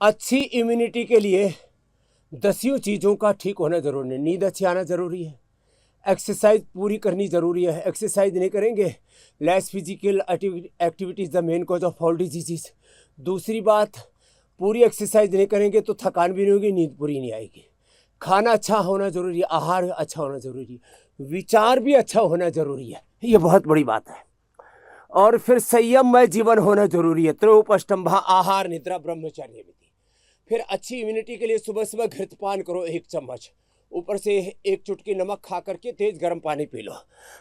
अच्छी इम्यूनिटी के लिए 10 चीज़ों का ठीक होना जरूरी है। नींद अच्छी आना ज़रूरी है, एक्सरसाइज पूरी करनी ज़रूरी है। एक्सरसाइज नहीं करेंगे, less physical activities the main cause of all disease. दूसरी बात, पूरी एक्सरसाइज नहीं करेंगे तो थकान भी नहीं होगी, नींद पूरी नहीं आएगी। खाना अच्छा होना ज़रूरी है, आहार अच्छा होना ज़रूरी है, विचार भी अच्छा होना ज़रूरी है, ये बहुत बड़ी बात है। और फिर संयममय जीवन होना जरूरी है। त्रयोपष्टम्भा आहार निद्रा ब्रह्मचर्य विधि। फिर अच्छी इम्यूनिटी के लिए सुबह सुबह घृतपान करो 1 चम्मच, ऊपर से 1 चुटकी नमक खा करके तेज गर्म पानी पी लो।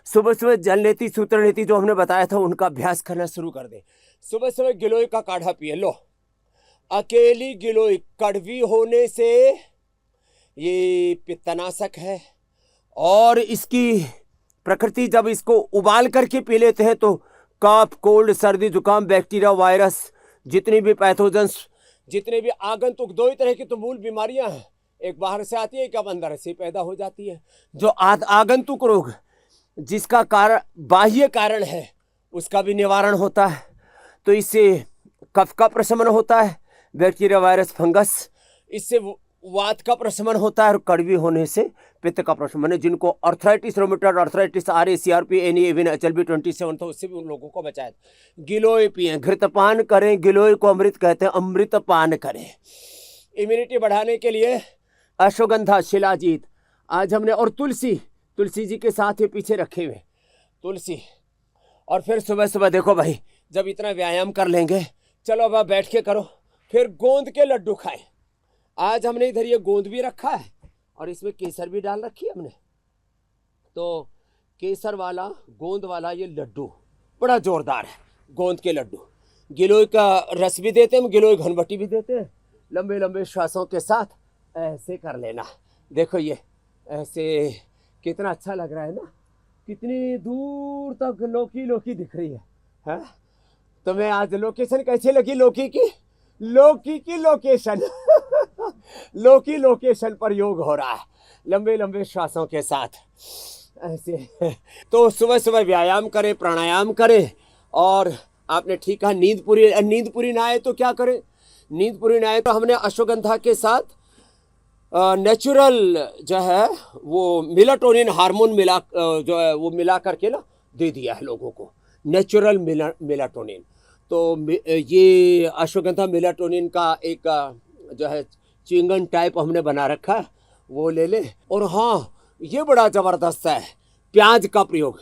सुबह सुबह जल नीति सूत्र नीति जो हमने बताया था उनका अभ्यास करना शुरू कर दे। सुबह सुबह गिलोय का काढ़ा पिए लो। अकेली गिलोय कड़वी होने से ये पित्तनाशक है, और इसकी प्रकृति जब इसको उबाल करके पी लेते हैं तो कफ, कोल्ड, सर्दी, जुकाम, बैक्टीरिया, वायरस, जितनी भी पैथोजेंस, जितने भी आगंतुक, 2 ही तरह की तो मूल बीमारियां हैं, एक बाहर से आती है, एक अब अंदर से पैदा हो जाती है। जो आगंतुक रोग जिसका कारण बाह्य कारण है उसका भी निवारण होता है। तो इससे कफ का प्रशमन होता है, बैक्टीरिया, वायरस, फंगस, इससे वात का प्रशमन होता है, और कड़वी होने से पित्त का प्रशमन है। जिनको arthritis, rheumatoid arthritis, RA, CRP, NE, even HLB 27 था, उससे भी उन लोगों को बचाया। गिलोय पिए, घृतपान करें, गिलोय को अमृत कहते हैं, अमृत पान करें। इम्यूनिटी बढ़ाने के लिए अश्वगंधा, शिलाजीत आज हमने, और तुलसी, तुलसी जी के साथ ये पीछे रखे हुए तुलसी। और फिर सुबह सुबह देखो भाई, जब इतना व्यायाम कर लेंगे, चलो अब बैठ के करो, फिर गोंद के लड्डू खाएं। आज हमने इधर ये गोंद भी रखा है और इसमें केसर भी डाल रखी है हमने। तो केसर वाला, गोंद वाला ये लड्डू बड़ा जोरदार है, गोंद के लड्डू। गिलोय का रस भी देते हैं, गिलोय घनबटी भी देते हैं। लंबे लंबे श्वासों के साथ ऐसे कर लेना। देखो ये ऐसे कितना अच्छा लग रहा है ना, कितनी दूर तक लौकी लौकी दिख रही है? तुम्हें आज लोकेशन कैसी लगी? लौकी की लोकेशन लौकी लोकेशन पर योग हो रहा है, लंबे लंबे श्वासों के साथ ऐसे। तो सुबह सुबह व्यायाम करें, प्राणायाम करें। और आपने ठीक कहा, नींद पूरी ना आए तो क्या करें? नींद पूरी ना आए तो हमने अश्वगंधा के साथ नेचुरल जो है वो मेलाटोनिन हार्मोन जो है वो मिला करके ना दे दिया है लोगों को, नेचुरल मेलाटोनिन। तो ये अश्वगंधा मेलाटोनिन का एक जो है च्युइंगम टाइप हमने बना रखा है, वो ले ले। और हाँ, ये बड़ा ज़बरदस्त है, प्याज का प्रयोग।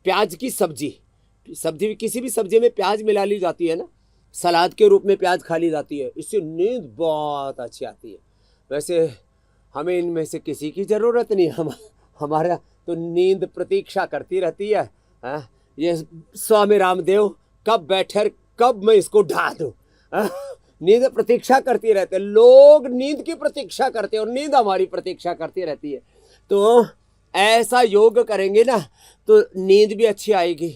प्याज की सब्जी किसी भी सब्जी में प्याज मिला ली जाती है ना, सलाद के रूप में प्याज खा ली जाती है, इससे नींद बहुत अच्छी आती है। वैसे हमें इनमें से किसी की ज़रूरत नहीं, हमारा तो नींद प्रतीक्षा करती रहती है। ये स्वामी रामदेव कब बैठे, कब मैं इसको ढा दूँ, नींद प्रतीक्षा करती रहते हैं। लोग नींद की प्रतीक्षा करते हैं और नींद हमारी प्रतीक्षा करती रहती है। तो ऐसा योग करेंगे ना तो नींद भी अच्छी आएगी।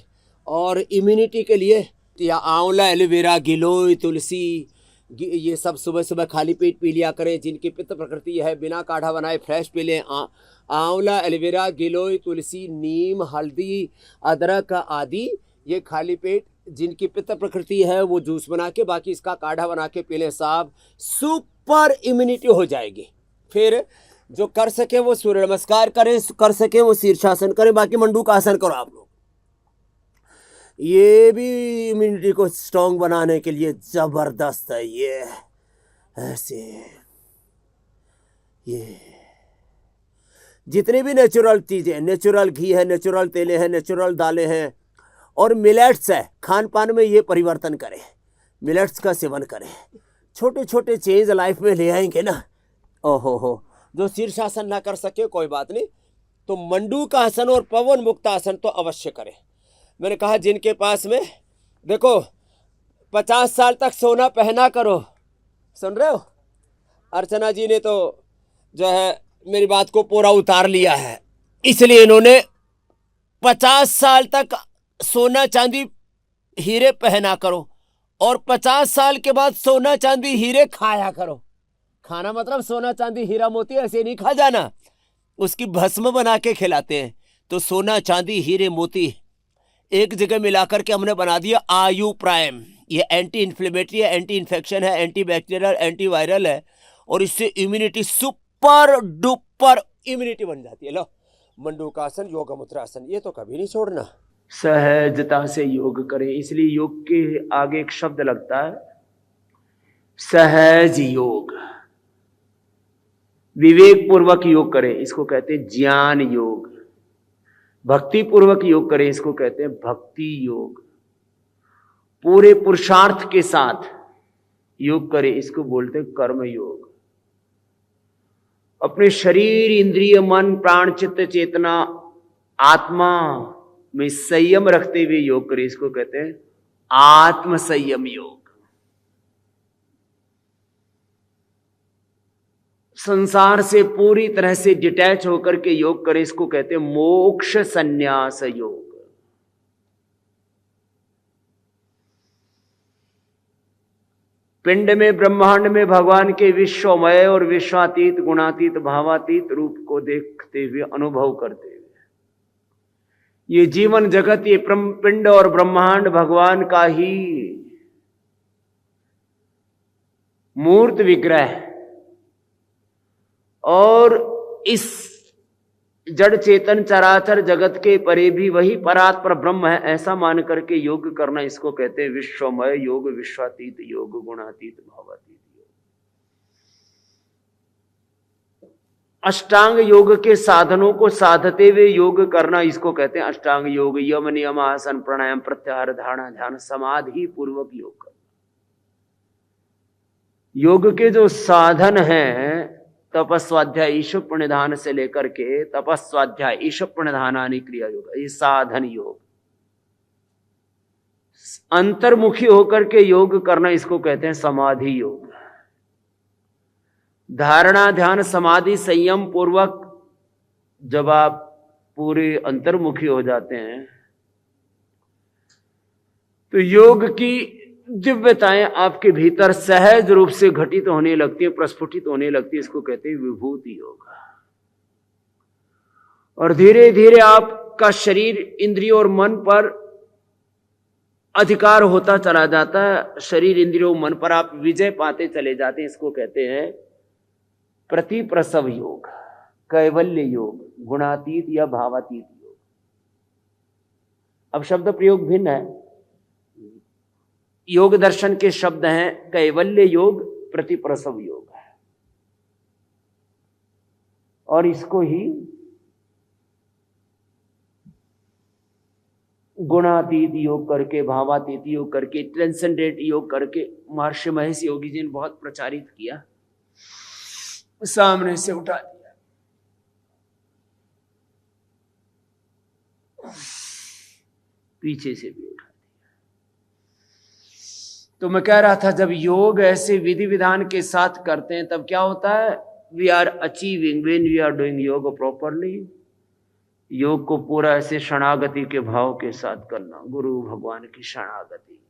और इम्यूनिटी के लिए या आंवला, एलोवेरा, गिलोय, तुलसी, ये सब सुबह सुबह खाली पेट पी लिया करें। जिनकी पित्त प्रकृति है, बिना काढ़ा बनाए फ्रेश पी लें। आंवला, एलोवेरा, गिलोय, तुलसी, नीम, हल्दी, अदरक आदि, ये खाली पेट जिनकी पित्त प्रकृति है वो जूस बना के, बाकी इसका काढ़ा बना के पी लें साहब, सुपर इम्यूनिटी हो जाएगी। फिर जो कर सके वो सूर्य नमस्कार करें, कर सके वो शीर्षासन करें, बाकी मंडूक आसन करो आप लोग। ये भी इम्यूनिटी को स्ट्रॉन्ग बनाने के लिए जबरदस्त है। ये ऐसे, ये जितनी भी नेचुरल चीजें, नेचुरल घी है, नेचुरल तेलें हैं, नेचुरल दालें हैं, और मिलेट्स है, खान पान में ये परिवर्तन करें, मिलेट्स का सेवन करें। छोटे छोटे चेंज लाइफ में ले आएंगे ना, ओहो। जो शीर्षासन ना कर सके कोई बात नहीं, तो मंडूक आसन और पवन मुक्त आसन तो अवश्य करें। मैंने कहा जिनके पास में देखो 50 साल तक सोना पहना करो, सुन रहे हो? अर्चना जी ने तो जो है मेरी बात को पूरा उतार लिया है, इसलिए इन्होंने 50 साल तक सोना चांदी हीरे पहना करो और 50 साल के बाद सोना चांदी हीरे खाया करो। खाना मतलब सोना चांदी हीरा मोती ऐसे नहीं खा जाना, उसकी भस्म बना के खिलाते हैं। तो सोना चांदी हीरे मोती एक जगह मिलाकर के हमने बना दिया आयु प्राइम। ये एंटी इन्फ्लेमेटरी है, एंटी इन्फेक्शन है, एंटी बैक्टीरियल, एंटी वायरल है, और इससे इम्यूनिटी सुपर डुपर इम्यूनिटी बन जाती है। लो, मंडूकासन, योग मुद्रासन, ये तो कभी नहीं छोड़ना। सहजता से योग करें, इसलिए योग के आगे एक शब्द लगता है सहज योग। विवेक पूर्वक योग करें, इसको कहते हैं ज्ञान योग। भक्ति पूर्वक योग करें, इसको कहते हैं भक्ति योग। पूरे पुरुषार्थ के साथ योग करें, इसको बोलते हैं कर्म योग। अपने शरीर, इंद्रिय, मन, प्राण, चित्त, चेतना, आत्मा में संयम रखते हुए योग करें, इसको कहते हैं आत्म संयम योग। संसार से पूरी तरह से डिटैच होकर के योग करें, इसको कहते हैं मोक्ष संन्यास योग। पिंड में, ब्रह्मांड में भगवान के विश्वमय और विश्वातीत, गुणातीत, भावातीत रूप को देखते हुए, अनुभव करते हुए, ये जीवन जगत, ये पिंड और ब्रह्मांड भगवान का ही मूर्त विग्रह है, और इस जड़ चेतन चराचर जगत के परे भी वही परात्पर ब्रह्म है, ऐसा मान करके योग करना, इसको कहते हैं विश्वमय योग, विश्वातीत योग, गुणातीत, भावातीत योग। अष्टांग योग के साधनों को साधते हुए योग करना, इसको कहते हैं अष्टांग योग। यम, नियम, आसन, प्राणायाम, प्रत्याहार, धारणा, ध्यान, समाधि पूर्वक योग करना। योग के जो साधन हैं, तपस्वाध्याय, ईश प्रणिधान से लेकर के तपस्वाध्याय, ईश प्रणिधानानि क्रिया योग, ये साधन योग। अंतर्मुखी होकर के योग करना, इसको कहते हैं समाधि योग। धारणा, ध्यान, समाधि, संयम पूर्वक जब आप पूरे अंतर्मुखी हो जाते हैं, तो योग की दिव्यताएं आपके भीतर सहज रूप से घटित होने लगती है, प्रस्फुटित होने लगती है, इसको कहते हैं विभूति योग। और धीरे धीरे आपका शरीर, इंद्रियों और मन पर अधिकार होता चला जाता है। शरीर, इंद्रियों, मन पर आप विजय पाते चले जाते हैं, इसको कहते हैं प्रतिप्रसव योग, कैवल्य योग, गुणातीत या भावातीत योग। अब शब्द प्रयोग भिन्न है। योग दर्शन के शब्द हैं कैवल्य योग, प्रतिप्रसव योग, और इसको ही गुणातीत योग करके, भावातीत योग करके, ट्रांसेंडेंट योग करके महर्षि महेश योगी जी ने बहुत प्रचारित किया, सामने से उठा दिया। पीछे से भी उठा। तो मैं कह रहा था, जब योग ऐसे विधि विधान के साथ करते हैं तब क्या होता है, we are achieving, when we are doing yoga properly, योग को पूरा ऐसे शरणागति के भाव के साथ करना, गुरु भगवान की शरणागति।